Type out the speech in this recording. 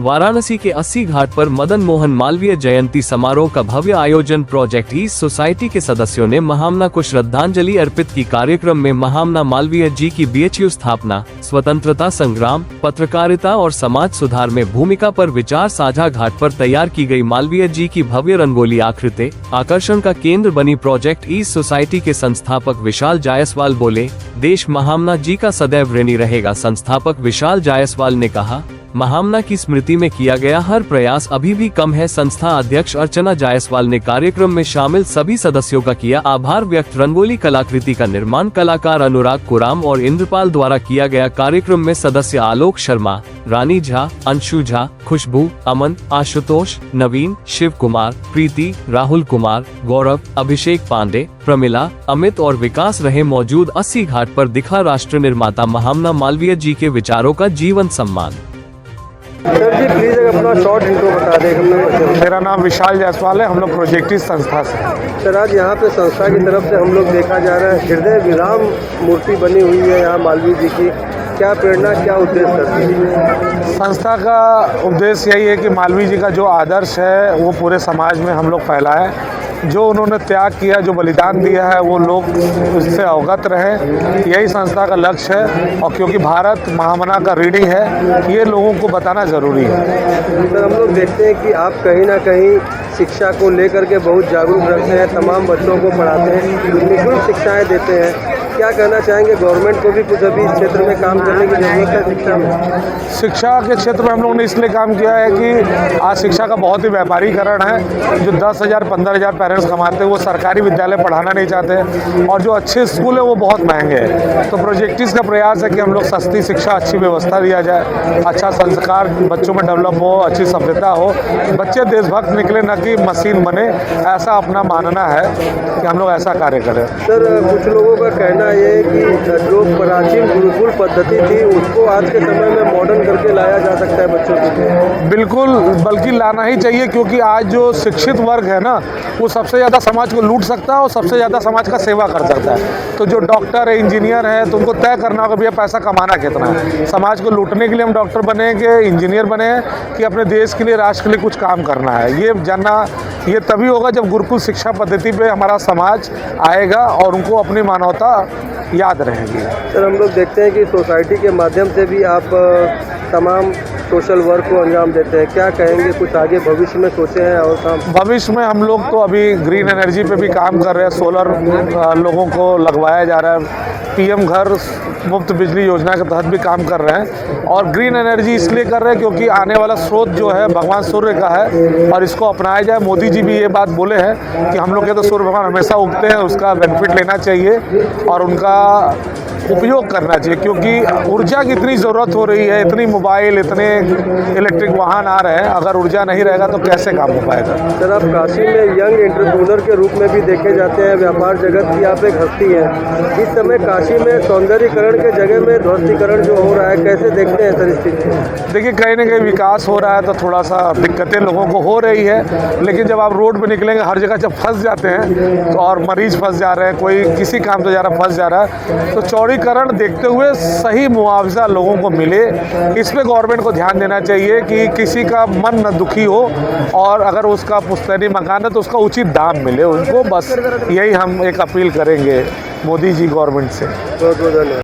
वाराणसी के 80 घाट पर मदन मोहन मालवीय जयंती समारोह का भव्य आयोजन प्रोजेक्ट ईस्ट सोसाइटी के सदस्यों ने महामना को श्रद्धांजलि अर्पित की। कार्यक्रम में महामना मालवीय जी की बीएचयू स्थापना, स्वतंत्रता संग्राम, पत्रकारिता और समाज सुधार में भूमिका पर विचार साझा। घाट पर तैयार की गई मालवीय जी की भव्य रंगोली आकृति आकर्षण का केंद्र बनी। प्रोजेक्ट ईस्ट सोसाइटी के संस्थापक विशाल जायसवाल बोले, देश महामना जी का सदैव ऋणी रहेगा। संस्थापक विशाल जायसवाल ने कहा, महामना की स्मृति में किया गया हर प्रयास अभी भी कम है। संस्था अध्यक्ष अर्चना जायसवाल ने कार्यक्रम में शामिल सभी सदस्यों का किया आभार व्यक्त। रंगोली कलाकृति का निर्माण कलाकार अनुराग कुराम और इंद्रपाल द्वारा किया गया। कार्यक्रम में सदस्य आलोक शर्मा, रानी झा, अंशु झा, खुशबू, अमन, आशुतोष, नवीन, शिव कुमार, प्रीति, राहुल कुमार, गौरव, अभिषेक पांडे, प्रमिला, अमित और विकास रहे मौजूद। 80 घाट पर दिखा राष्ट्र निर्माता महामना मालवीय जी के विचारों का जीवन सम्मान। सर जी प्लीज अपना शॉर्ट इंट्रो बता दें। मेरा नाम विशाल जायसवाल है, हम लोग प्रोजेक्ट इस संस्था से। सर आज यहाँ पे संस्था की तरफ से हम लोग देखा जा रहा है हृदय विराम मूर्ति बनी हुई है यहाँ मालवीय जी की, क्या प्रेरणा क्या उद्देश्य करती है? संस्था का उद्देश्य यही है कि मालवीय जी का जो आदर्श है वो पूरे समाज में हम लोग फैलाएं। जो उन्होंने त्याग किया, जो बलिदान दिया है, वो लोग उससे अवगत रहें, यही संस्था का लक्ष्य है। और क्योंकि भारत महामना का ऋणी है, ये लोगों को बताना ज़रूरी है। सर हम लोग देखते हैं कि आप कहीं ना कहीं शिक्षा को लेकर के बहुत जागरूक रखते हैं, तमाम बच्चों को पढ़ाते हैं, निःशुल्क शिक्षाएँ देते हैं। क्या कहना चाहेंगे, गवर्नमेंट को भी कुछ अभी इस क्षेत्र में काम करने की जरूरत है शिक्षा में? शिक्षा के क्षेत्र में हम लोगों ने इसलिए काम किया है कि आज शिक्षा का बहुत ही व्यापारीकरण है। जो 10,000 15,000 पेरेंट्स कमाते हैं वो सरकारी विद्यालय पढ़ाना नहीं चाहते, और जो अच्छे स्कूल है वो बहुत महंगे हैं। तो प्रोजेक्टिस का प्रयास है कि हम लोग सस्ती शिक्षा, अच्छी व्यवस्था दिया जाए, अच्छा संस्कार बच्चों में डेवलप हो, अच्छी सभ्यता हो, बच्चे देशभक्त निकले, न कि मशीन बने। ऐसा अपना मानना है कि हम लोग ऐसा कार्य करें। सर कुछ लोगों का कहना ये है कि जो प्राचीन गुरुकुल पद्धति थी उसको आज के समय में मॉडर्न करके लाया जा सकता है बच्चों के लिए। बिल्कुल, बल्कि लाना ही चाहिए, क्योंकि आज जो शिक्षित वर्ग है ना, वो सबसे ज़्यादा समाज को लूट सकता है और सबसे ज़्यादा समाज का सेवा कर सकता है। तो जो डॉक्टर है, इंजीनियर है, तो उनको तय करना होगा भैया पैसा कमाना कितना है। समाज को लूटने के लिए हम डॉक्टर बने कि इंजीनियर बने कि अपने देश के लिए, राष्ट्र के लिए कुछ काम करना है। ये जानना ये तभी होगा जब गुरुकुल शिक्षा पद्धति पे हमारा समाज आएगा और उनको अपनी मानवता याद रहेगी। सर हम लोग देखते हैं कि सोसाइटी के माध्यम से भी आप तमाम सोशल वर्क को अंजाम देते हैं, क्या कहेंगे, कुछ आगे भविष्य में सोचे हैं और काम? भविष्य में हम लोग तो अभी ग्रीन एनर्जी पे भी काम कर रहे हैं, सोलर लोगों को लगवाया जा रहा है, पीएम घर मुफ्त बिजली योजना के तहत भी काम कर रहे हैं। और ग्रीन एनर्जी इसलिए कर रहे हैं क्योंकि आने वाला स्रोत जो है भगवान सूर्य का है और इसको अपनाया जाए। मोदी जी भी ये बात बोले हैं कि हम लोग के तो सूर्य भगवान हमेशा उगते हैं, उसका बेनिफिट लेना चाहिए और उनका उपयोग करना चाहिए, क्योंकि ऊर्जा की इतनी ज़रूरत हो रही है, इतनी मोबाइल, इतने इलेक्ट्रिक वाहन आ रहे हैं, अगर ऊर्जा नहीं रहेगा तो कैसे काम हो पाएगा। सर आप काशी में यंग एंटरप्रेन्योर के रूप में भी देखे जाते हैं, व्यापार जगत की आप एक हस्ती हैं। इस समय काशी में सौंदर्यीकरण के जगह में ध्वस्तीकरण जो हो रहा है, कैसे देखते हैं सर इस चीज़ को? देखिए, कहीं ना कहीं विकास हो रहा है तो थोड़ा सा दिक्कतें लोगों को हो रही है, लेकिन जब आप रोड पर निकलेंगे हर जगह जब फंस जाते हैं तो, और मरीज फंस जा रहे हैं, कोई किसी काम से जा रहा फंस जा रहा है, तो चौड़ीकरण देखते हुए सही मुआवजा लोगों को मिले। इस पे गवर्नमेंट को ध्यान देना चाहिए कि किसी का मन न दुखी हो, और अगर उसका पुश्तैनी मकान है तो उसका उचित दाम मिले उनको। बस यही हम एक अपील करेंगे मोदी जी गवर्नमेंट से। बहुत बहुत धन्यवाद।